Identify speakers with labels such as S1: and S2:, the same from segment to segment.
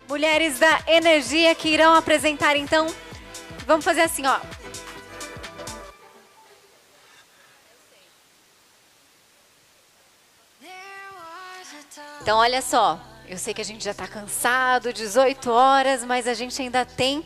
S1: mulheres da energia que irão apresentar, então, vamos fazer assim, ó. Então, olha só, eu sei que a gente já está cansado, 18 horas, mas a gente ainda tem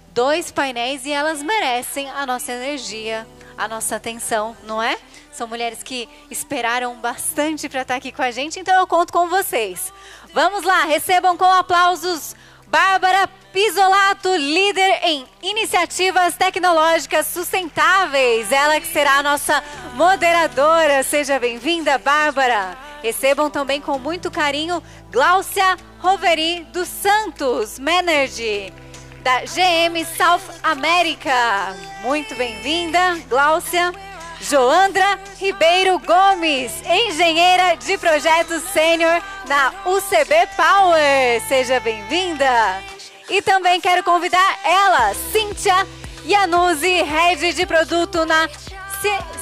S1: 2 painéis e elas merecem a nossa energia, a nossa atenção, não é? São mulheres que esperaram bastante para estar aqui com a gente, então eu conto com vocês. Vamos lá, recebam com aplausos Bárbara Pisolato, líder em iniciativas tecnológicas sustentáveis. Ela que será a nossa moderadora. Seja bem-vinda, Bárbara. Recebam também com muito carinho Gláucia Roveri dos Santos, manager da GM South America. Muito bem-vinda, Gláucia. Joandra Ribeiro Gomes, engenheira de projetos sênior na UCB Power. Seja bem-vinda. E também quero convidar ela, Cíntia Iannuzzi, head de produto na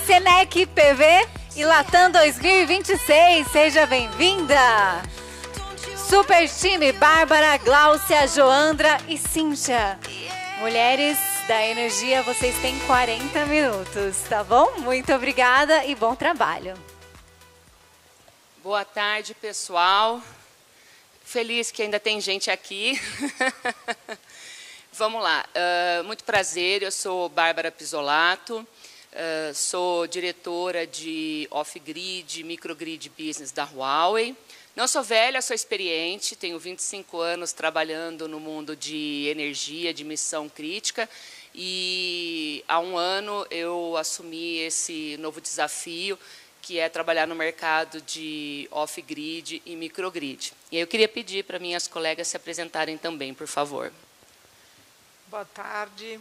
S1: Senec PV e Latam 2026. Seja bem-vinda. Super time, Bárbara, Gláucia, Joandra e Cíntia. Mulheres da energia, vocês têm 40 minutos, tá bom? Muito obrigada e bom trabalho.
S2: Boa tarde, pessoal. Feliz que ainda tem gente aqui. Vamos lá. Muito prazer, eu sou Bárbara Pisolato, sou diretora de Off-Grid, Microgrid Business da Huawei. Não sou velha, sou experiente, tenho 25 anos trabalhando no mundo de energia, de missão crítica, e há um ano eu assumi esse novo desafio, que é trabalhar no mercado de off-grid e microgrid. E eu queria pedir para minhas colegas se apresentarem também, por favor.
S3: Boa tarde,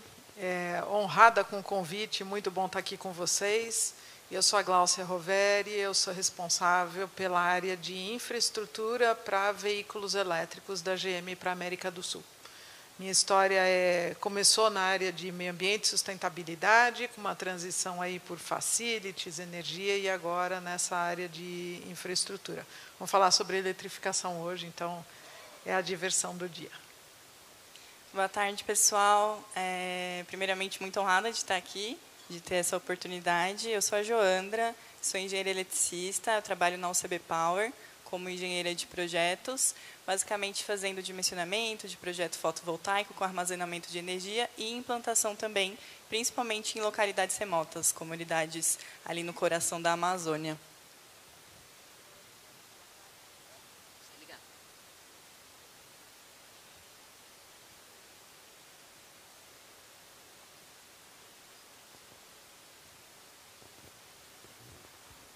S3: honrada com o convite, muito bom estar aqui com vocês. Eu sou a Gláucia Roveri, eu sou responsável pela área de infraestrutura para veículos elétricos da GM para a América do Sul. Minha história começou na área de meio ambiente e sustentabilidade, com uma transição aí por facilities, energia, e agora nessa área de infraestrutura. Vamos falar sobre eletrificação hoje, então é a diversão do dia.
S4: Boa tarde, pessoal. Primeiramente, muito honrada de estar aqui, de ter essa oportunidade. Eu sou a Joandra, sou engenheira eletricista, eu trabalho na UCB Power como engenheira de projetos, basicamente fazendo dimensionamento de projeto fotovoltaico com armazenamento de energia e implantação também, principalmente em localidades remotas, comunidades ali no coração da Amazônia.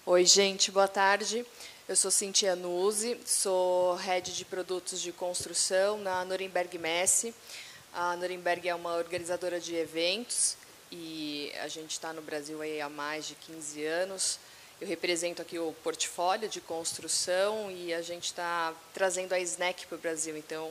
S5: Oi, gente, boa tarde. Eu sou Cíntia Iannuzzi, sou head de produtos de construção na Nuremberg Messe. A Nuremberg é uma organizadora de eventos e a gente está no Brasil aí há mais de 15 anos. Eu represento aqui o portfólio de construção e a gente está trazendo a SNEC para o Brasil. Então,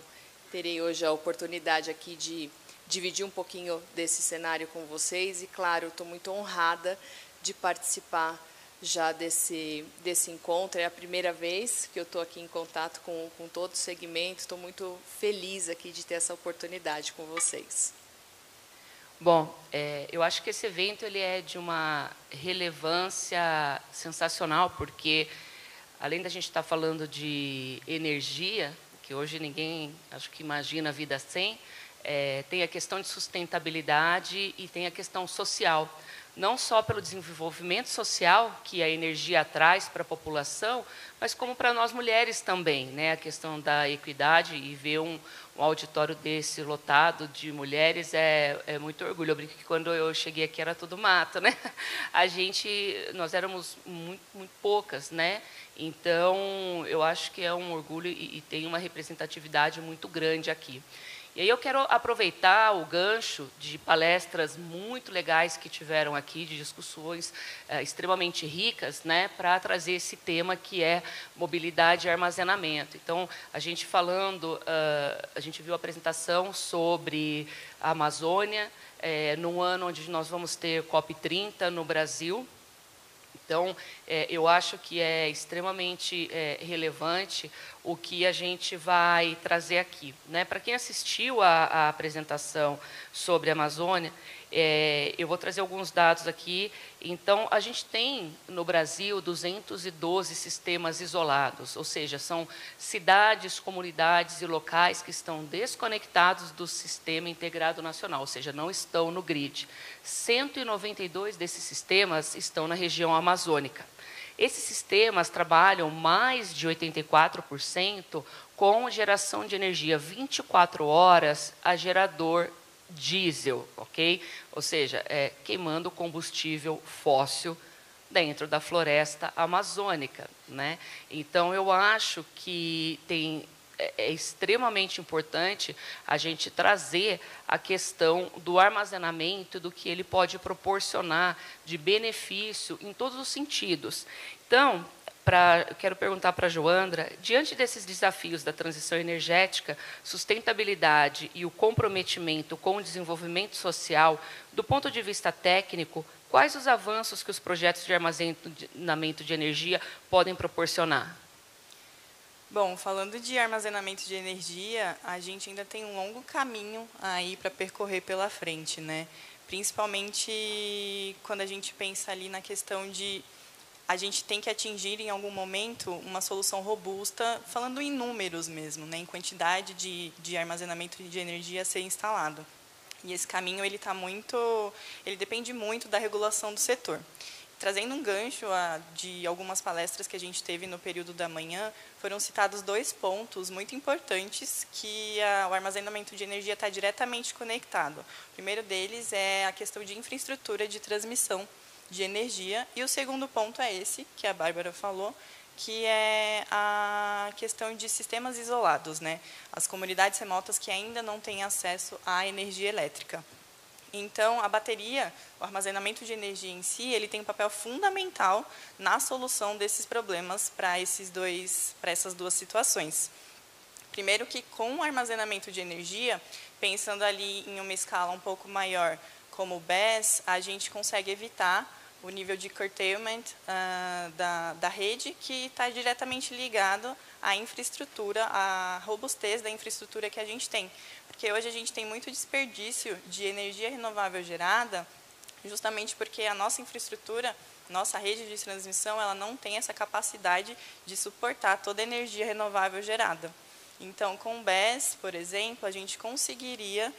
S5: terei hoje a oportunidade aqui de dividir um pouquinho desse cenário com vocês. E, claro, estou muito honrada de participar já desse encontro. É a primeira vez que eu estou aqui em contato com todo o segmento. Estou muito feliz aqui de ter essa oportunidade com vocês.
S2: Bom, eu acho que esse evento ele é de uma relevância sensacional, porque, além da gente estar falando de energia, que hoje ninguém, acho que imagina a vida sem, tem a questão de sustentabilidade e tem a questão social. Não só pelo desenvolvimento social que a energia traz para a população, mas como para nós mulheres também, né? A questão da equidade, e ver um auditório desse lotado de mulheres é muito orgulho. Eu brinco que quando eu cheguei aqui era tudo mato, né? Nós éramos muito poucas, né? Então, eu acho que é um orgulho e tem uma representatividade muito grande aqui. E aí eu quero aproveitar o gancho de palestras muito legais que tiveram aqui, de discussões extremamente ricas, né, para trazer esse tema que é mobilidade e armazenamento. Então, a gente a gente viu a apresentação sobre a Amazônia, num ano onde nós vamos ter COP30 no Brasil. Então, eu acho que é extremamente relevante o que a gente vai trazer aqui, né? Para quem assistiu a apresentação sobre a Amazônia, eu vou trazer alguns dados aqui. Então, a gente tem, no Brasil, 212 sistemas isolados, ou seja, são cidades, comunidades e locais que estão desconectados do Sistema Integrado Nacional, ou seja, não estão no grid. 192 desses sistemas estão na região amazônica. Esses sistemas trabalham mais de 84% com geração de energia 24 horas a gerador diesel, ok? Ou seja, queimando combustível fóssil dentro da floresta amazônica, né? Então, eu acho que é extremamente importante a gente trazer a questão do armazenamento, do que ele pode proporcionar de benefício em todos os sentidos. Então, eu quero perguntar para a Joandra, diante desses desafios da transição energética, sustentabilidade e o comprometimento com o desenvolvimento social, do ponto de vista técnico, quais os avanços que os projetos de armazenamento de energia podem proporcionar?
S4: Bom, falando de armazenamento de energia, a gente ainda tem um longo caminho aí para percorrer pela frente, né? Principalmente quando a gente pensa ali na questão de a gente tem que atingir em algum momento uma solução robusta, falando em números mesmo, né? Em quantidade de armazenamento de energia a ser instalado. E esse caminho ele depende muito da regulação do setor. Trazendo um gancho de algumas palestras que a gente teve no período da manhã, foram citados 2 pontos muito importantes que o armazenamento de energia está diretamente conectado. O primeiro deles é a questão de infraestrutura de transmissão de energia, e o segundo ponto é esse, que a Bárbara falou, que é a questão de sistemas isolados, né? As comunidades remotas que ainda não têm acesso à energia elétrica. Então, a bateria, o armazenamento de energia em si, ele tem um papel fundamental na solução desses problemas para essas duas situações. Primeiro que, com o armazenamento de energia, pensando ali em uma escala um pouco maior, como o BESS, a gente consegue evitar o nível de curtailment da rede, que está diretamente ligado à infraestrutura, à robustez da infraestrutura que a gente tem. Porque hoje a gente tem muito desperdício de energia renovável gerada, justamente porque a nossa infraestrutura, nossa rede de transmissão, ela não tem essa capacidade de suportar toda a energia renovável gerada. Então, com o BESS, por exemplo, a gente conseguiria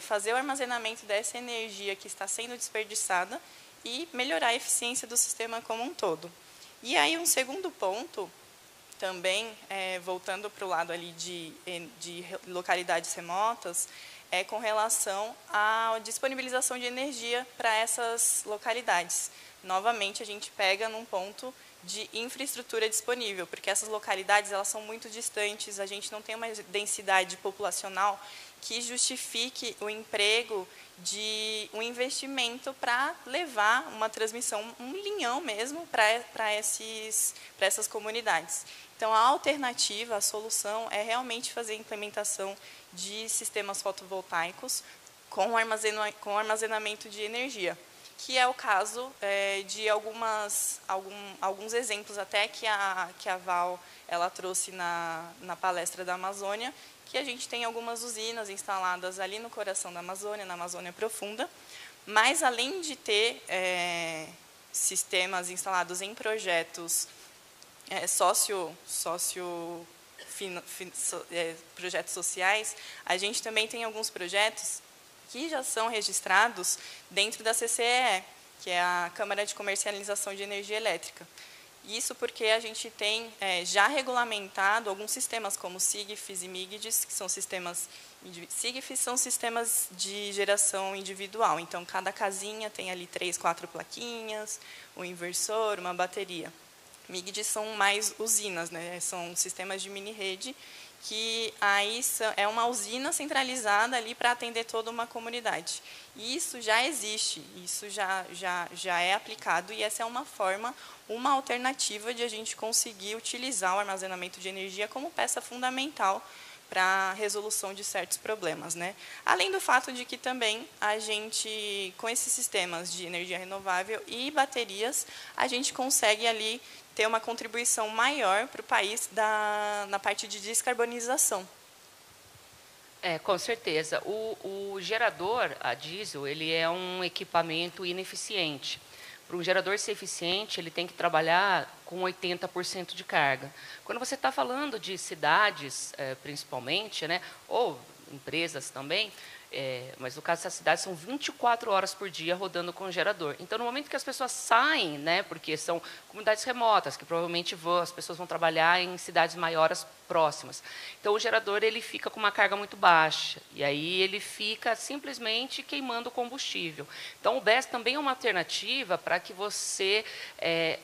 S4: fazer o armazenamento dessa energia que está sendo desperdiçada e melhorar a eficiência do sistema como um todo. E aí, um segundo ponto, também, voltando para o lado ali de localidades remotas, é com relação à disponibilização de energia para essas localidades. Novamente, a gente pega num ponto de infraestrutura disponível, porque essas localidades elas são muito distantes, a gente não tem uma densidade populacional que justifique o emprego de um investimento para levar uma transmissão, um linhão mesmo, para essas comunidades. Então, a alternativa, a solução, é realmente fazer a implementação de sistemas fotovoltaicos com armazenamento de energia, que é o caso de alguns exemplos até que a Val ela trouxe na palestra da Amazônia, que a gente tem algumas usinas instaladas ali no coração da Amazônia, na Amazônia Profunda, mas além de ter sistemas instalados em projetos projetos sociais, a gente também tem alguns projetos que já são registrados dentro da CCEE, que é a Câmara de Comercialização de Energia Elétrica. Isso porque a gente tem já regulamentado alguns sistemas como SIGFIS e MIGDIS, que são sistemas... SIGFIS são sistemas de geração individual, então cada casinha tem ali 3, 4 plaquinhas, um inversor, uma bateria. MIGDIS são mais usinas, né? São sistemas de mini-rede, que aí é uma usina centralizada ali para atender toda uma comunidade. E isso já existe, isso já é aplicado, e essa é uma alternativa de a gente conseguir utilizar o armazenamento de energia como peça fundamental para a resolução de certos problemas, né? Além do fato de que também a gente, com esses sistemas de energia renovável e baterias, a gente consegue ali ter uma contribuição maior para o país na parte de descarbonização.
S2: Com certeza. O gerador a diesel, ele é um equipamento ineficiente. Para um gerador ser eficiente, ele tem que trabalhar com 80% de carga. Quando você está falando de cidades, principalmente, né, ou empresas também, mas no caso dessas cidades são 24 horas por dia rodando com o gerador. Então, no momento que as pessoas saem, né, porque são comunidades remotas, que provavelmente as pessoas vão trabalhar em cidades maiores próximas. Então, o gerador ele fica com uma carga muito baixa, e aí ele fica simplesmente queimando combustível. Então, o BESS também é uma alternativa para que você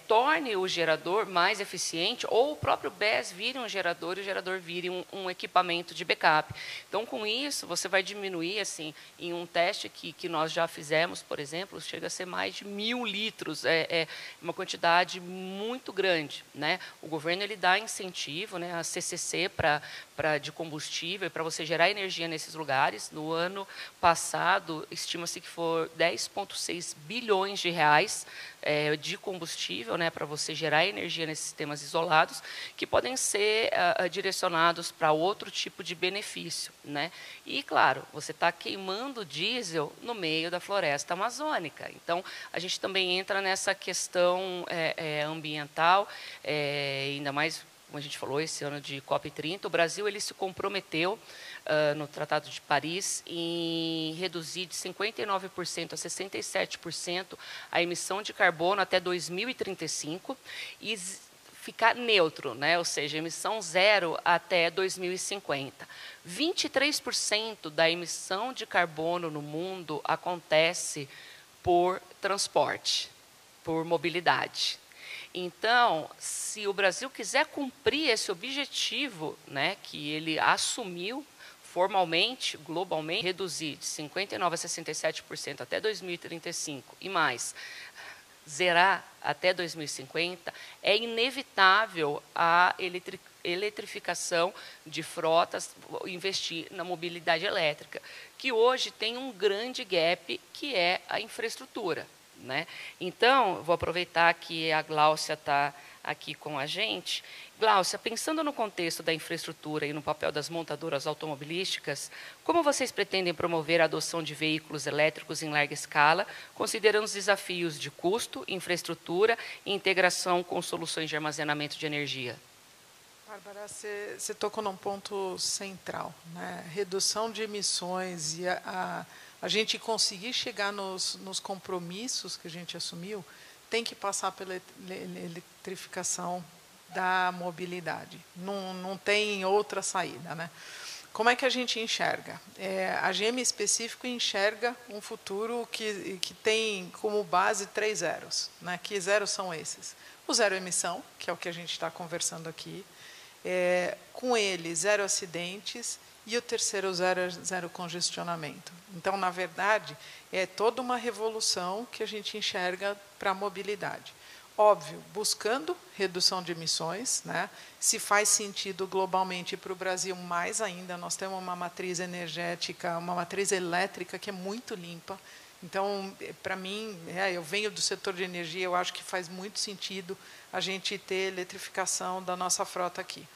S2: torne o gerador mais eficiente, ou o próprio BESS vire um gerador e o gerador vire um equipamento de backup. Então, com isso, você vai diminuir, assim, em um teste que nós já fizemos, por exemplo, chega a ser mais de 1.000 litros, uma quantidade muito grande, né? O governo ele dá incentivo, né, a CCC de combustível, para você gerar energia nesses lugares. No ano passado, estima-se que for 10,6 bilhões de reais de combustível, né, para você gerar energia nesses sistemas isolados, que podem ser direcionados para outro tipo de benefício, né? E, claro, você está queimando diesel no meio da floresta amazônica. Então, a gente também entra nessa questão ambiental, ainda mais, como a gente falou, esse ano de COP30, o Brasil ele se comprometeu no Tratado de Paris em reduzir de 59% a 67% a emissão de carbono até 2035 e ficar neutro, né? Ou seja, emissão zero até 2050. 23% da emissão de carbono no mundo acontece por transporte, por mobilidade. Então, se o Brasil quiser cumprir esse objetivo, né, que ele assumiu formalmente, globalmente, reduzir de 59% a 67% até 2035 e mais, zerar até 2050, é inevitável a eletrificação de frotas, investir na mobilidade elétrica, que hoje tem um grande gap, que é a infraestrutura, né? Então, vou aproveitar que a Gláucia está aqui com a gente. Gláucia, pensando no contexto da infraestrutura e no papel das montadoras automobilísticas, como vocês pretendem promover a adoção de veículos elétricos em larga escala, considerando os desafios de custo, infraestrutura e integração com soluções de armazenamento de energia?
S3: Bárbara, você tocou num ponto central, né? Redução de emissões e a gente conseguir chegar nos compromissos que a gente assumiu, tem que passar pela eletrificação da mobilidade. Não tem outra saída, né? Como é que a gente enxerga? A GM específico enxerga um futuro que tem como base 3 zeros, né? Que zeros são esses? O zero emissão, que é o que a gente está conversando aqui, com ele, zero acidentes, e o terceiro, zero congestionamento. Então, na verdade, é toda uma revolução que a gente enxerga para a mobilidade. Óbvio, buscando redução de emissões, né? Se faz sentido globalmente para o Brasil, mais ainda, nós temos uma matriz energética, uma matriz elétrica que é muito limpa. Então, para mim, eu venho do setor de energia, eu acho que faz muito sentido a gente ter eletrificação da nossa frota aqui.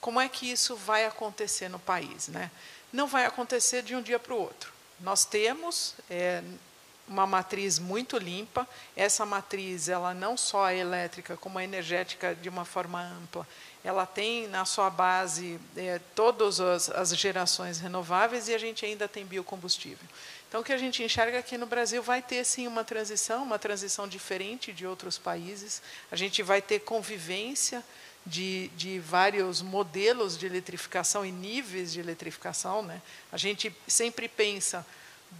S3: Como é que isso vai acontecer no país, né? Não vai acontecer de um dia para o outro. Nós temos uma matriz muito limpa. Essa matriz, ela não só é elétrica, como é energética de uma forma ampla. Ela tem na sua base todas as gerações renováveis e a gente ainda tem biocombustível. Então, o que a gente enxerga aqui no Brasil vai ter, sim, uma transição diferente de outros países. A gente vai ter convivência de vários modelos de eletrificação e níveis de eletrificação, né? A gente sempre pensa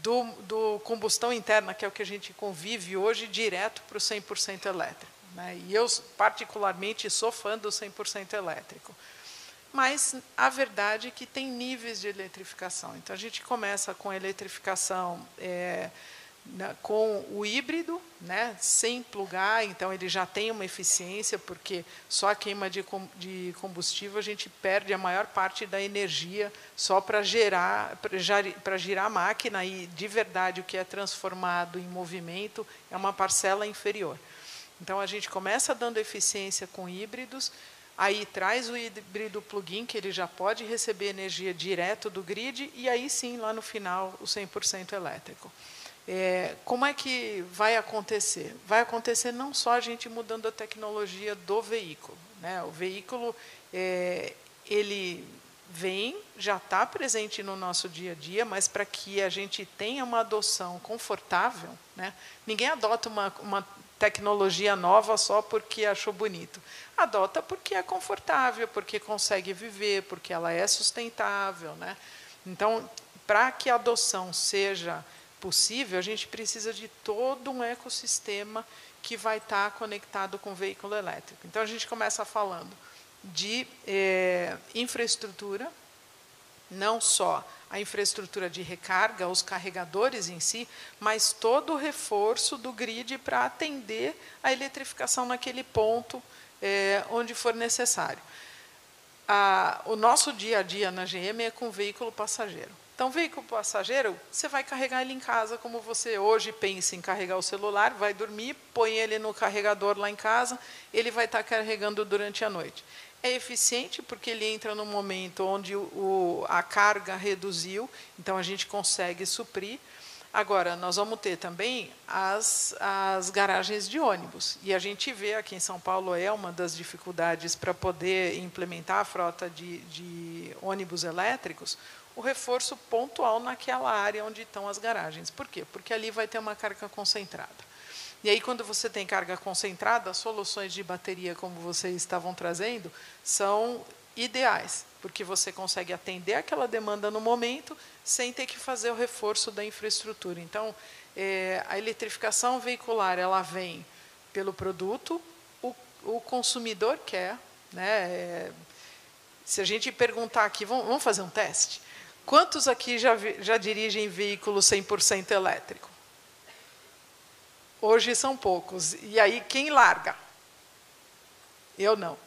S3: do combustão interna, que é o que a gente convive hoje, direto para o 100% elétrico, né? E eu, particularmente, sou fã do 100% elétrico. Mas a verdade é que tem níveis de eletrificação. Então, a gente começa com a eletrificação com o híbrido, né, sem plugar, então ele já tem uma eficiência, porque só a queima de combustível a gente perde a maior parte da energia só para girar a máquina, e de verdade o que é transformado em movimento é uma parcela inferior. Então, a gente começa dando eficiência com híbridos, aí traz o híbrido plug-in, que ele já pode receber energia direto do grid, e aí sim, lá no final, o 100% elétrico. Como é que vai acontecer? Vai acontecer não só a gente mudando a tecnologia do veículo, né? O veículo, ele vem, já está presente no nosso dia a dia, mas para que a gente tenha uma adoção confortável, né? Ninguém adota uma tecnologia nova só porque achou bonito. Adota porque é confortável, porque consegue viver, porque ela é sustentável, né? Então, para que a adoção seja possível, a gente precisa de todo um ecossistema que vai estar conectado com o veículo elétrico. Então, a gente começa falando de infraestrutura, não só a infraestrutura de recarga, os carregadores em si, mas todo o reforço do grid para atender a eletrificação naquele ponto onde for necessário. O nosso dia a dia na GM é com veículo passageiro. Então, veículo passageiro, você vai carregar ele em casa, como você hoje pensa em carregar o celular, vai dormir, põe ele no carregador lá em casa, ele vai estar carregando durante a noite. É eficiente porque ele entra no momento onde a carga reduziu, então a gente consegue suprir. Agora, nós vamos ter também as garagens de ônibus. E a gente vê aqui em São Paulo é uma das dificuldades para poder implementar a frota de ônibus elétricos, o reforço pontual naquela área onde estão as garagens. Por quê? Porque ali vai ter uma carga concentrada. E aí, quando você tem carga concentrada, as soluções de bateria, como vocês estavam trazendo, são ideais, porque você consegue atender aquela demanda no momento, sem ter que fazer o reforço da infraestrutura. Então, a eletrificação veicular, ela vem pelo produto, o consumidor quer, né? Se a gente perguntar aqui, vamos fazer um teste? Quantos aqui já dirigem veículo 100% elétrico? Hoje são poucos. E aí, quem larga? Eu não.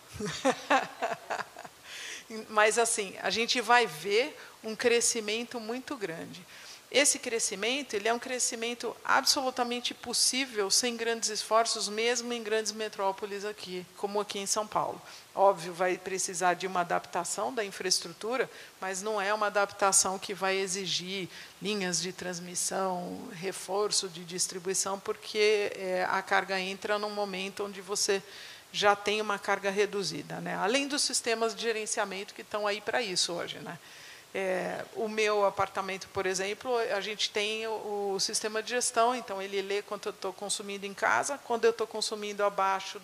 S3: Mas, assim, a gente vai ver um crescimento muito grande. Esse crescimento, ele é um crescimento absolutamente possível, sem grandes esforços, mesmo em grandes metrópoles aqui, como aqui em São Paulo. Óbvio, vai precisar de uma adaptação da infraestrutura, mas não é uma adaptação que vai exigir linhas de transmissão, reforço de distribuição, porque a carga entra num momento onde você já tem uma carga reduzida, né? Além dos sistemas de gerenciamento que estão aí para isso hoje, né? O meu apartamento, por exemplo, a gente tem o sistema de gestão, então ele lê quanto eu estou consumindo em casa, quando eu estou consumindo abaixo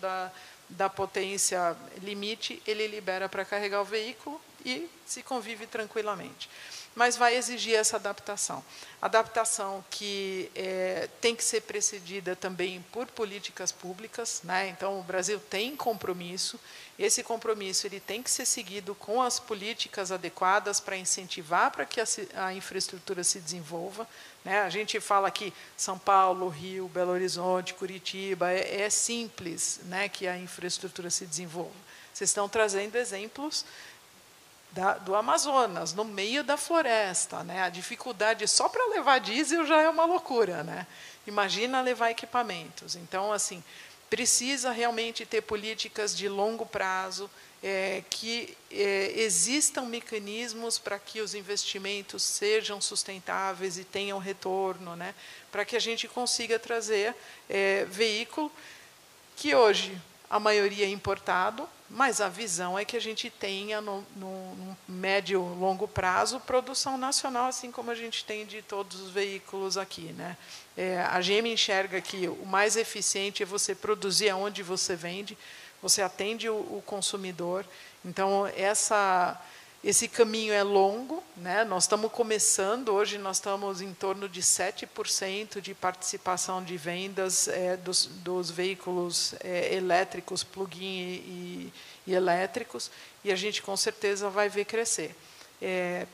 S3: da potência limite, ele libera para carregar o veículo e se convive tranquilamente. Mas vai exigir essa adaptação. Adaptação que tem que ser precedida também por políticas públicas, né? Então, o Brasil tem compromisso. Esse compromisso ele tem que ser seguido com as políticas adequadas para incentivar para que a infraestrutura se desenvolva, né? A gente fala aqui São Paulo, Rio, Belo Horizonte, Curitiba, é simples, né, que a infraestrutura se desenvolva. Vocês estão trazendo exemplos do Amazonas, no meio da floresta, né? A dificuldade só para levar diesel já é uma loucura, né? Imagina levar equipamentos. Então, assim, precisa realmente ter políticas de longo prazo, que existam mecanismos para que os investimentos sejam sustentáveis e tenham retorno, né? Para que a gente consiga trazer veículo que hoje a maioria é importado, mas a visão é que a gente tenha, no médio e longo prazo, produção nacional, assim como a gente tem de todos os veículos aqui, né? A GM enxerga que o mais eficiente é você produzir aonde você vende, você atende o consumidor. Então, esse caminho é longo, né? Nós estamos começando, hoje nós estamos em torno de 7% de participação de vendas dos veículos elétricos, plug-in e elétricos, e a gente com certeza vai ver crescer.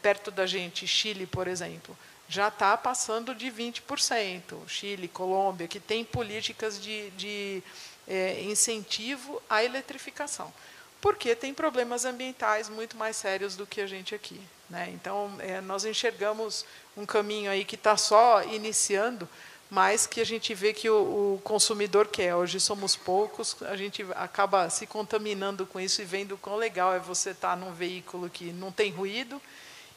S3: Perto da gente, Chile, por exemplo, já está passando de 20%. Chile, Colômbia, que tem políticas de incentivo à eletrificação, porque tem problemas ambientais muito mais sérios do que a gente aqui, né? Então, nós enxergamos um caminho aí que está só iniciando, mas que a gente vê que o consumidor quer. Hoje somos poucos, a gente acaba se contaminando com isso e vendo quão legal é você estar num veículo que não tem ruído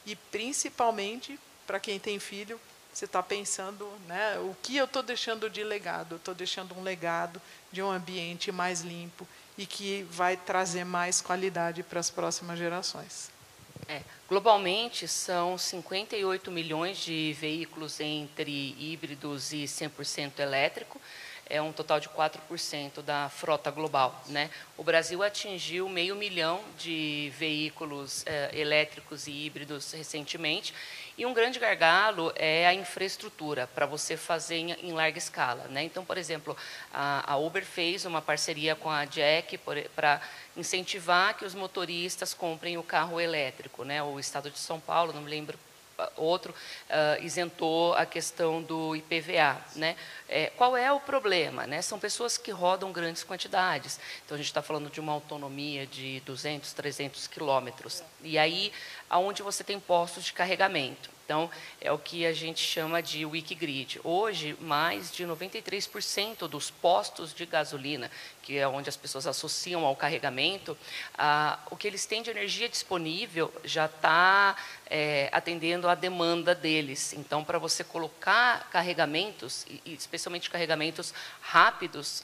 S3: e, principalmente, para quem tem filho, você está pensando, né, o que eu estou deixando de legado? Eu estou deixando um legado de um ambiente mais limpo e que vai trazer mais qualidade para as próximas gerações.
S2: Globalmente, são 58 milhões de veículos entre híbridos e 100% elétrico. É um total de 4% da frota global, né? O Brasil atingiu 500 mil de veículos elétricos e híbridos recentemente, e um grande gargalo é a infraestrutura para você fazer em larga escala, né? Então, por exemplo, a Uber fez uma parceria com a Jack para incentivar que os motoristas comprem o carro elétrico, né? O Estado de São Paulo, não me lembro, outro isentou a questão do IPVA, né? Qual é o problema, né? São pessoas que rodam grandes quantidades. Então a gente está falando de uma autonomia de 200, 300 quilômetros. E aí, aonde você tem postos de carregamento. Então, é o que a gente chama de Wikigrid. Hoje, mais de 93% dos postos de gasolina, que é onde as pessoas associam ao carregamento, o que eles têm de energia disponível já está atendendo à demanda deles. Então, para você colocar carregamentos, e especialmente carregamentos rápidos,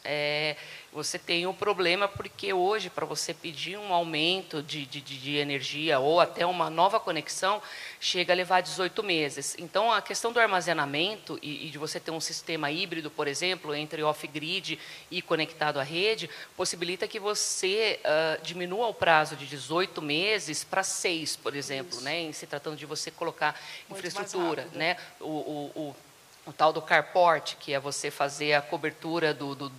S2: você tem um problema, porque hoje, para você pedir um aumento de energia ou até uma nova conexão, chega a levar 18 meses. Então, a questão do armazenamento e de você ter um sistema híbrido, por exemplo, entre off-grid e conectado à rede, possibilita que você diminua o prazo de 18 meses para 6, por exemplo, né, em se tratando de você colocar infraestrutura, né, o tal do carport, que é você fazer a cobertura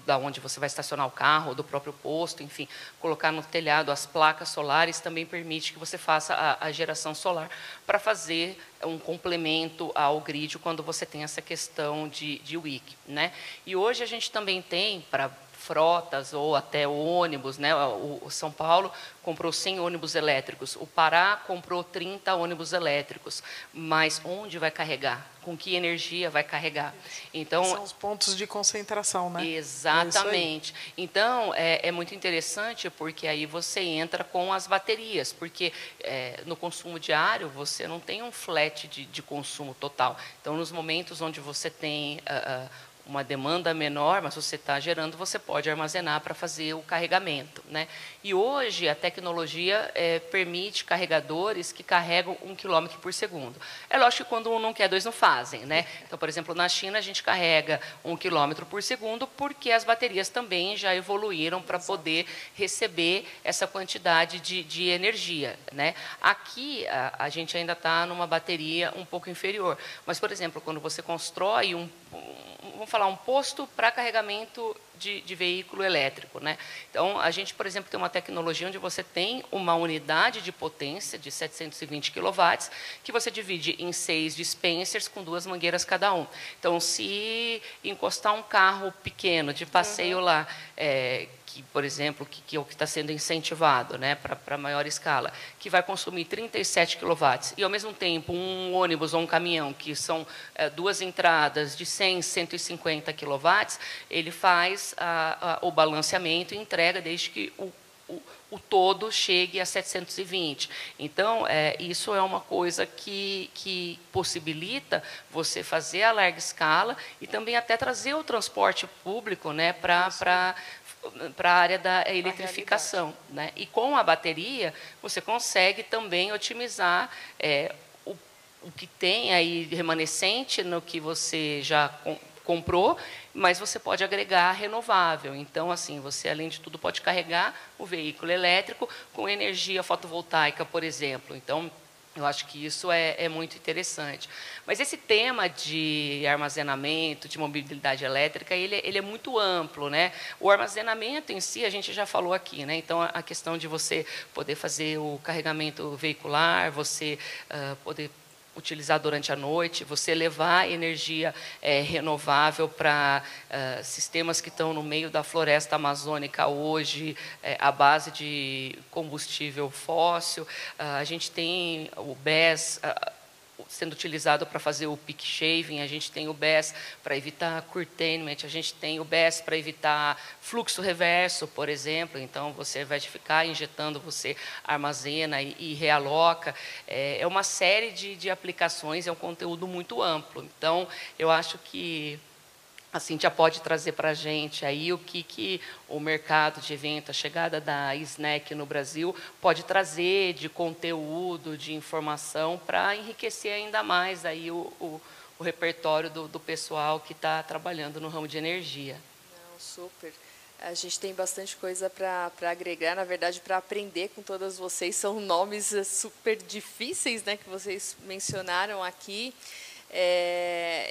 S2: da onde você vai estacionar o carro, do próprio posto, enfim, colocar no telhado as placas solares, também permite que você faça a geração solar para fazer um complemento ao grid quando você tem essa questão de WIC, né? E hoje a gente também tem, para frotas ou até ônibus, né? O São Paulo comprou 100 ônibus elétricos, o Pará comprou 30 ônibus elétricos, mas onde vai carregar? Com que energia vai carregar? Então,
S3: são os pontos de concentração, né?
S2: Exatamente. Então, é muito interessante, porque aí você entra com as baterias, porque no consumo diário você não tem um flat de consumo total. Então, nos momentos onde você tem uma demanda menor, mas você está gerando, você pode armazenar para fazer o carregamento, né? E hoje a tecnologia permite carregadores que carregam 1 km por segundo. É lógico que quando um não quer, dois não fazem, né? Então, por exemplo, na China a gente carrega 1 km por segundo porque as baterias também já evoluíram para poder receber essa quantidade de energia, né? Aqui a gente ainda está numa bateria um pouco inferior, mas, por exemplo, quando você constrói vamos falar, um posto para carregamento de veículo elétrico, né? Então, a gente, por exemplo, tem uma tecnologia onde você tem uma unidade de potência de 720 kW, que você divide em 6 dispensers com 2 mangueiras cada um. Então, se encostar um carro pequeno de passeio lá, que, por exemplo, que é o que está sendo incentivado, né, para maior escala, que vai consumir 37 kW, e, ao mesmo tempo, um ônibus ou um caminhão, que são 2 entradas de 100, 150 kW, ele faz o balanceamento e entrega desde que o todo chegue a 720. Então, isso é uma coisa que possibilita você fazer a larga escala e também até trazer o transporte público, né, para a área da eletrificação, né? E com a bateria, você consegue também otimizar o que tem aí remanescente no que você já comprou, mas você pode agregar renovável. Então, assim, você, além de tudo, pode carregar o veículo elétrico com energia fotovoltaica, por exemplo. Então, eu acho que isso é muito interessante. Mas esse tema de armazenamento, de mobilidade elétrica, ele é muito amplo, né? O armazenamento em si, a gente já falou aqui, né? Então, a questão de você poder fazer o carregamento veicular, você poder utilizar durante a noite, você levar energia renovável para sistemas que estão no meio da floresta amazônica hoje, à base de combustível fóssil. A gente tem o BES, sendo utilizado para fazer o peak shaving, a gente tem o BESS para evitar curtailment, a gente tem o BESS para evitar fluxo reverso, por exemplo. Então, você, ao invés de ficar injetando, você armazena e realoca. É uma série de aplicações, é um conteúdo muito amplo. Então, eu acho que a Cíntia pode trazer para a gente aí o que o mercado de evento, a chegada da Snack no Brasil, pode trazer de conteúdo, de informação, para enriquecer ainda mais aí o repertório do pessoal que está trabalhando no ramo de energia.
S5: Não, super. A gente tem bastante coisa para agregar, na verdade, para aprender com todas vocês. São nomes super difíceis, né, que vocês mencionaram aqui.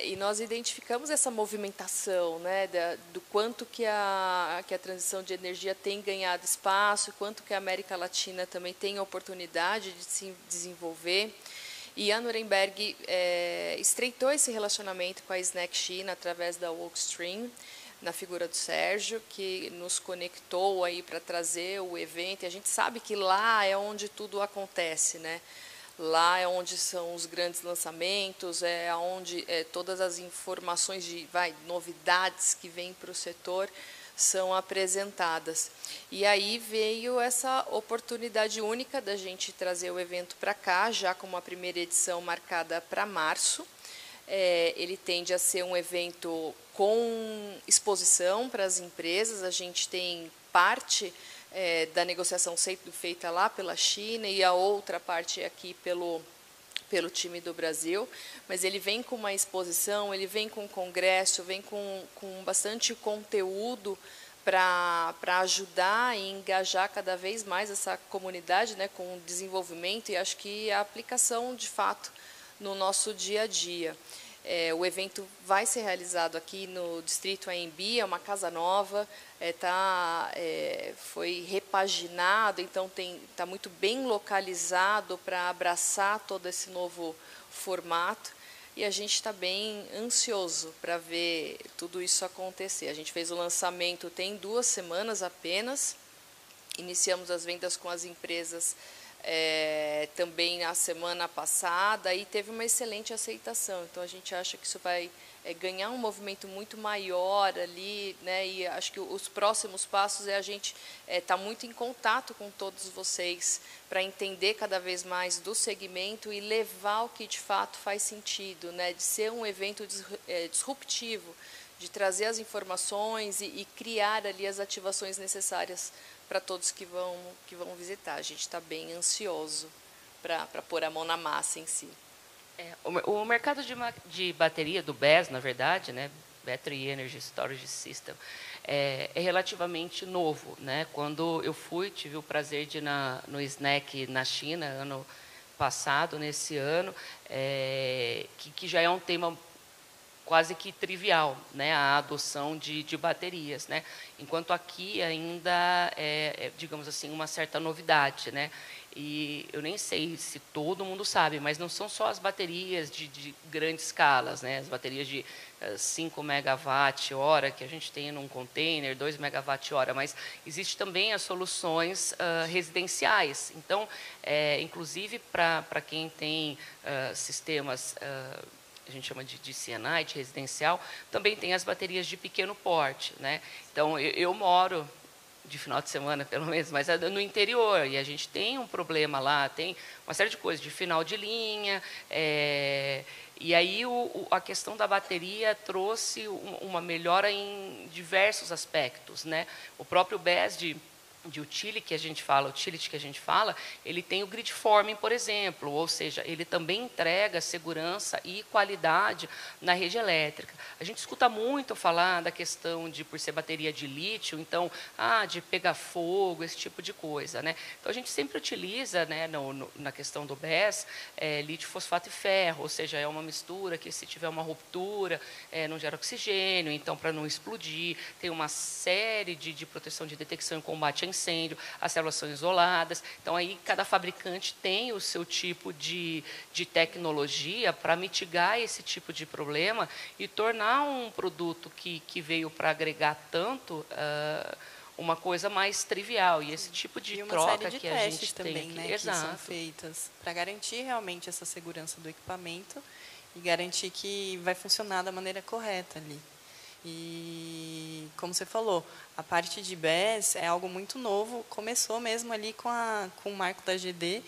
S5: E nós identificamos essa movimentação, né, do quanto que a transição de energia tem ganhado espaço, quanto que a América Latina também tem a oportunidade de se desenvolver. E a Nuremberg estreitou esse relacionamento com a Snack China através da Workstream, na figura do Sérgio, que nos conectou aí para trazer o evento. E a gente sabe que lá é onde tudo acontece, né? Lá é onde são os grandes lançamentos, é onde todas as informações de novidades que vêm para o setor são apresentadas. E aí veio essa oportunidade única da gente trazer o evento para cá, já com uma primeira edição marcada para março. Ele tende a ser um evento com exposição para as empresas. A gente tem parte da negociação sendo feita lá pela China e a outra parte aqui pelo time do Brasil, mas ele vem com uma exposição, ele vem com um congresso, vem com bastante conteúdo para ajudar e engajar cada vez mais essa comunidade, né, com o desenvolvimento e acho que a aplicação de fato no nosso dia a dia. O evento vai ser realizado aqui no Distrito AMB, é uma casa nova, foi repaginado, então está muito bem localizado para abraçar todo esse novo formato e a gente está bem ansioso para ver tudo isso acontecer. A gente fez o lançamento tem 2 semanas apenas, iniciamos as vendas com as empresas também na semana passada e teve uma excelente aceitação. Então a gente acha que isso vai ganhar um movimento muito maior ali, né? E acho que os próximos passos a gente estar muito em contato com todos vocês para entender cada vez mais do segmento e levar o que de fato faz sentido, né? De ser um evento disruptivo, de trazer as informações e criar ali as ativações necessárias para todos que vão visitar. A gente está bem ansioso para pôr a mão na massa em si.
S2: O mercado de bateria do BESS, na verdade, né, Battery Energy Storage System, é relativamente novo, né? Quando eu tive o prazer de ir no Snack na China, ano passado, nesse ano, que já é um tema quase que trivial, né, a adoção de baterias, né, enquanto aqui ainda digamos assim, uma certa novidade, né, e eu nem sei se todo mundo sabe, mas não são só as baterias de grandes escalas, né, as baterias de 5 megawatt-hora que a gente tem num container, 2 megawatt-hora, mas existe também as soluções residenciais. Então, inclusive para quem tem sistemas a gente chama de C&I, de residencial, também tem as baterias de pequeno porte, né? Então, eu moro de final de semana, pelo menos, mas no interior, e a gente tem um problema lá, tem uma série de coisas, de final de linha, e aí a questão da bateria trouxe uma melhora em diversos aspectos, né? O próprio BESS de utility que a gente fala, ele tem o grid forming, por exemplo, ou seja, ele também entrega segurança e qualidade na rede elétrica. A gente escuta muito falar da questão de, por ser bateria de lítio, então, de pegar fogo, esse tipo de coisa, né? Então, a gente sempre utiliza, né, na questão do BESS, lítio, fosfato e ferro, ou seja, é uma mistura que, se tiver uma ruptura, não gera oxigênio, então, para não explodir, tem uma série de proteção de detecção e combate a incêndio, as células são isoladas. Então, aí cada fabricante tem o seu tipo de tecnologia para mitigar esse tipo de problema e tornar um produto que veio para agregar tanto uma coisa mais trivial. E esse tipo de
S4: e uma
S2: troca
S4: série de
S2: que a
S4: testes
S2: gente
S4: também,
S2: tem aqui.
S4: né, que são feitas para garantir realmente essa segurança do equipamento e garantir que vai funcionar da maneira correta ali. E, como você falou, a parte de BES é algo muito novo, começou mesmo ali com o marco da GD,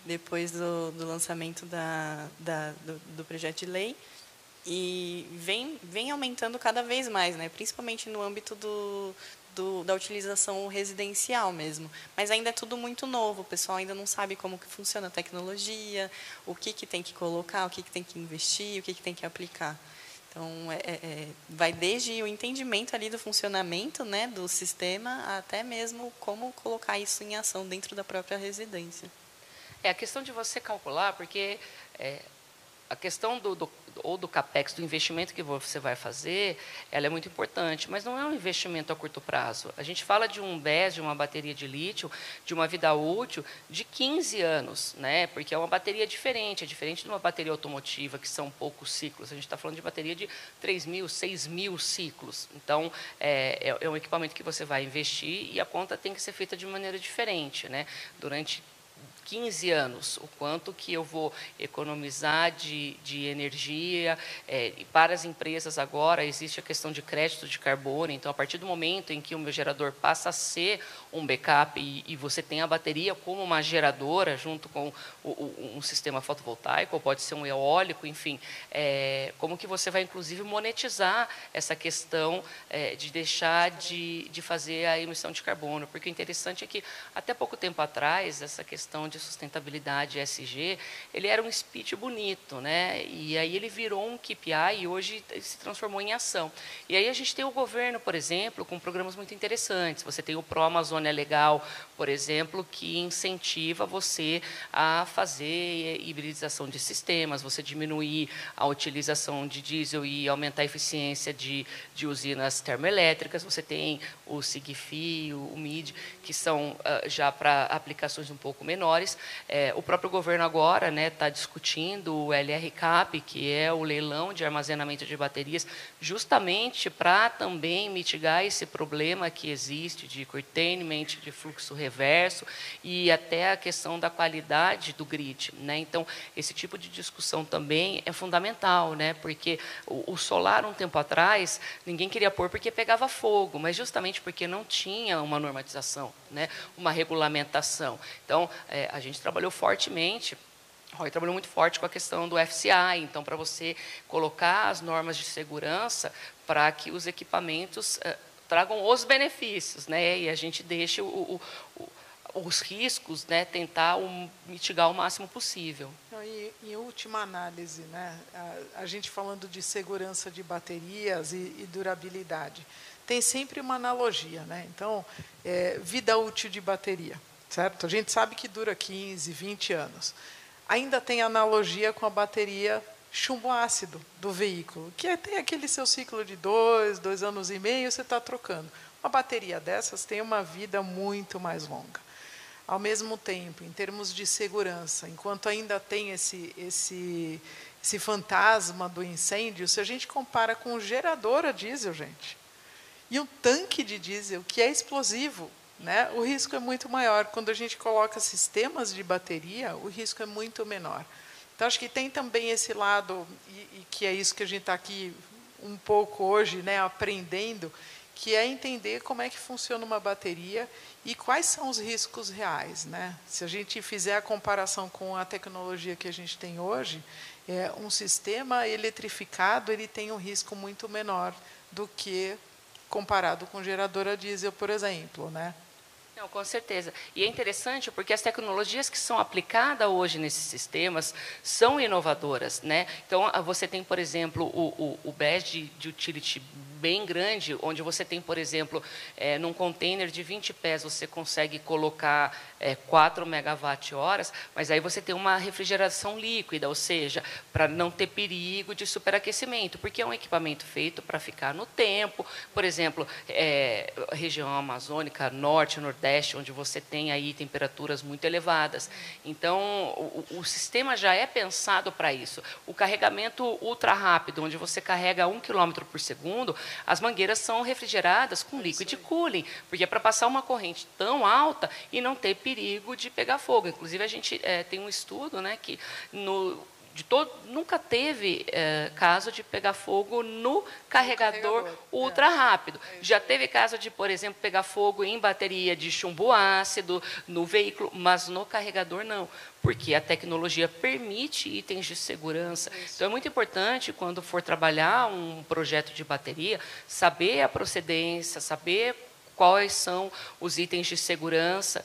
S4: depois do lançamento do projeto de lei, e vem aumentando cada vez mais, né? Principalmente no âmbito da utilização residencial mesmo. Mas ainda é tudo muito novo, o pessoal ainda não sabe como que funciona a tecnologia, o que tem que colocar, o que tem que investir, o que tem que aplicar. Então, vai desde o entendimento ali do funcionamento, né, do sistema até mesmo como colocar isso em ação dentro da própria residência.
S2: É a questão de você calcular, porque a questão do CAPEX, do investimento que você vai fazer, ela é muito importante, mas não é um investimento a curto prazo. A gente fala de um BES, de uma bateria de lítio, de uma vida útil de 15 anos, né? Porque é uma bateria diferente, é diferente de uma bateria automotiva, que são poucos ciclos. A gente está falando de bateria de 3.000, 6.000 ciclos. Então, é um equipamento que você vai investir e a conta tem que ser feita de maneira diferente, né? Durante 15 anos, o quanto que eu vou economizar de energia. E para as empresas agora, existe a questão de crédito de carbono, então, a partir do momento em que o meu gerador passa a ser um backup e você tem a bateria como uma geradora, junto com um sistema fotovoltaico, ou pode ser um eólico, enfim, como que você vai, inclusive, monetizar essa questão de deixar de fazer a emissão de carbono, porque o interessante é que, até pouco tempo atrás, essa questão de sustentabilidade ESG, ele era um speech bonito, né? E aí ele virou um KPI e hoje se transformou em ação. E aí a gente tem o governo, por exemplo, com programas muito interessantes. Você tem o Pro Amazônia Legal, por exemplo, que incentiva você a fazer hibridização de sistemas, você diminuir a utilização de diesel e aumentar a eficiência de usinas termoelétricas. Você tem o SIGFI, o MID, que são já para aplicações um pouco menores. O próprio governo agora está discutindo o LRCAP, que é o leilão de armazenamento de baterias, justamente para também mitigar esse problema que existe de curtailment, de fluxo reverso e até a questão da qualidade do grid, né? Então, esse tipo de discussão também é fundamental, né? Porque o solar, um tempo atrás, ninguém queria pôr porque pegava fogo, mas justamente porque não tinha uma normatização, né? Uma regulamentação. Então, a gente trabalhou fortemente, o Roy trabalhou muito forte com a questão do FCI, então, para você colocar as normas de segurança para que os equipamentos tragam os benefícios, né? E a gente deixe os riscos, né, tentar mitigar o máximo possível.
S3: E, em última análise, né, a gente falando de segurança de baterias e durabilidade, tem sempre uma analogia, né? Então, vida útil de bateria, certo? A gente sabe que dura 15, 20 anos. Ainda tem analogia com a bateria chumbo ácido do veículo, que tem aquele seu ciclo de 2 anos e meio, você está trocando. Uma bateria dessas tem uma vida muito mais longa. Ao mesmo tempo, em termos de segurança, enquanto ainda tem esse fantasma do incêndio, se a gente compara com um gerador a diesel, gente, e um tanque de diesel, que é explosivo, né, o risco é muito maior. Quando a gente coloca sistemas de bateria, o risco é muito menor. Então, acho que tem também esse lado, e que é isso que a gente está aqui um pouco hoje, né, aprendendo, que é entender como é que funciona uma bateria e quais são os riscos reais, né? Se a gente fizer a comparação com a tecnologia que a gente tem hoje, um sistema eletrificado ele tem um risco muito menor do que comparado com gerador a diesel, por exemplo, né?
S2: Não, com certeza. E é interessante porque as tecnologias que são aplicadas hoje nesses sistemas são inovadoras, né? Então, você tem, por exemplo, o BES de utility bem grande, onde você tem, por exemplo, num container de 20 pés, você consegue colocar 4 megawatt-horas, mas aí você tem uma refrigeração líquida, ou seja, para não ter perigo de superaquecimento, porque é um equipamento feito para ficar no tempo. Por exemplo, região amazônica, norte, nordeste, onde você tem aí temperaturas muito elevadas. Então, o sistema já é pensado para isso. O carregamento ultra rápido, onde você carrega 1 km por segundo, As mangueiras são refrigeradas com liquid cooling, porque é para passar uma corrente tão alta e não ter perigo de pegar fogo. Inclusive, a gente tem um estudo, né, que nunca teve caso de pegar fogo no carregador ultra rápido. Já teve caso de, por exemplo, pegar fogo em bateria de chumbo ácido no veículo, mas no carregador não, porque a tecnologia permite itens de segurança. Então, é muito importante, quando for trabalhar um projeto de bateria, saber a procedência, saber quais são os itens de segurança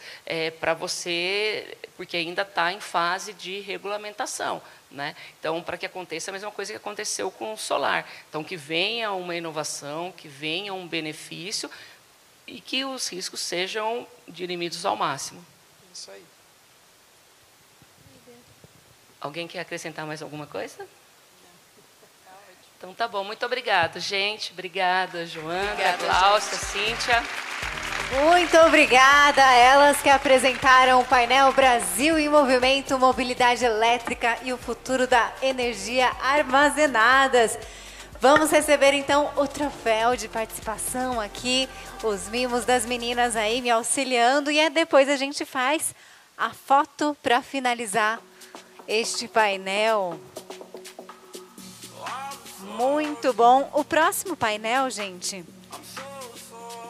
S2: para você, porque ainda está em fase de regulamentação, né? Então, para que aconteça a mesma coisa que aconteceu com o solar. Então, que venha uma inovação, que venha um benefício e que os riscos sejam dirimidos ao máximo.
S3: Isso aí.
S2: Alguém quer acrescentar mais alguma coisa? Então, tá bom. Muito obrigado, gente. Obrigada, Joana, Gláucia, Cíntia.
S1: Muito obrigada a elas que apresentaram o painel Brasil em Movimento, Mobilidade Elétrica e o Futuro da Energia Armazenadas. Vamos receber, então, o troféu de participação aqui, os mimos das meninas aí me auxiliando, e depois a gente faz a foto para finalizar este painel. Muito bom. O próximo painel, gente,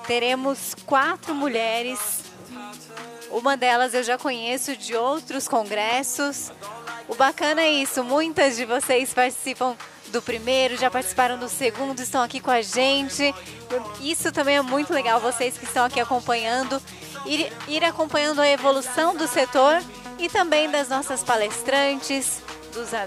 S1: teremos 4 mulheres. Uma delas eu já conheço de outros congressos. O bacana é isso, muitas de vocês participam do primeiro, já participaram do segundo, estão aqui com a gente. Isso também é muito legal, vocês que estão aqui acompanhando, ir acompanhando a evolução do setor e também das nossas palestrantes,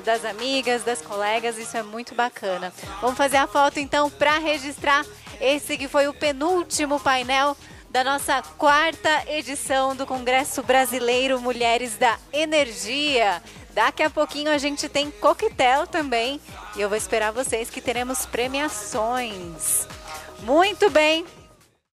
S1: das amigas, das colegas, isso é muito bacana. Vamos fazer a foto então para registrar esse que foi o penúltimo painel da nossa 4ª edição do Congresso Brasileiro Mulheres da Energia. Daqui a pouquinho a gente tem coquetel também e eu vou esperar vocês que teremos premiações. Muito bem!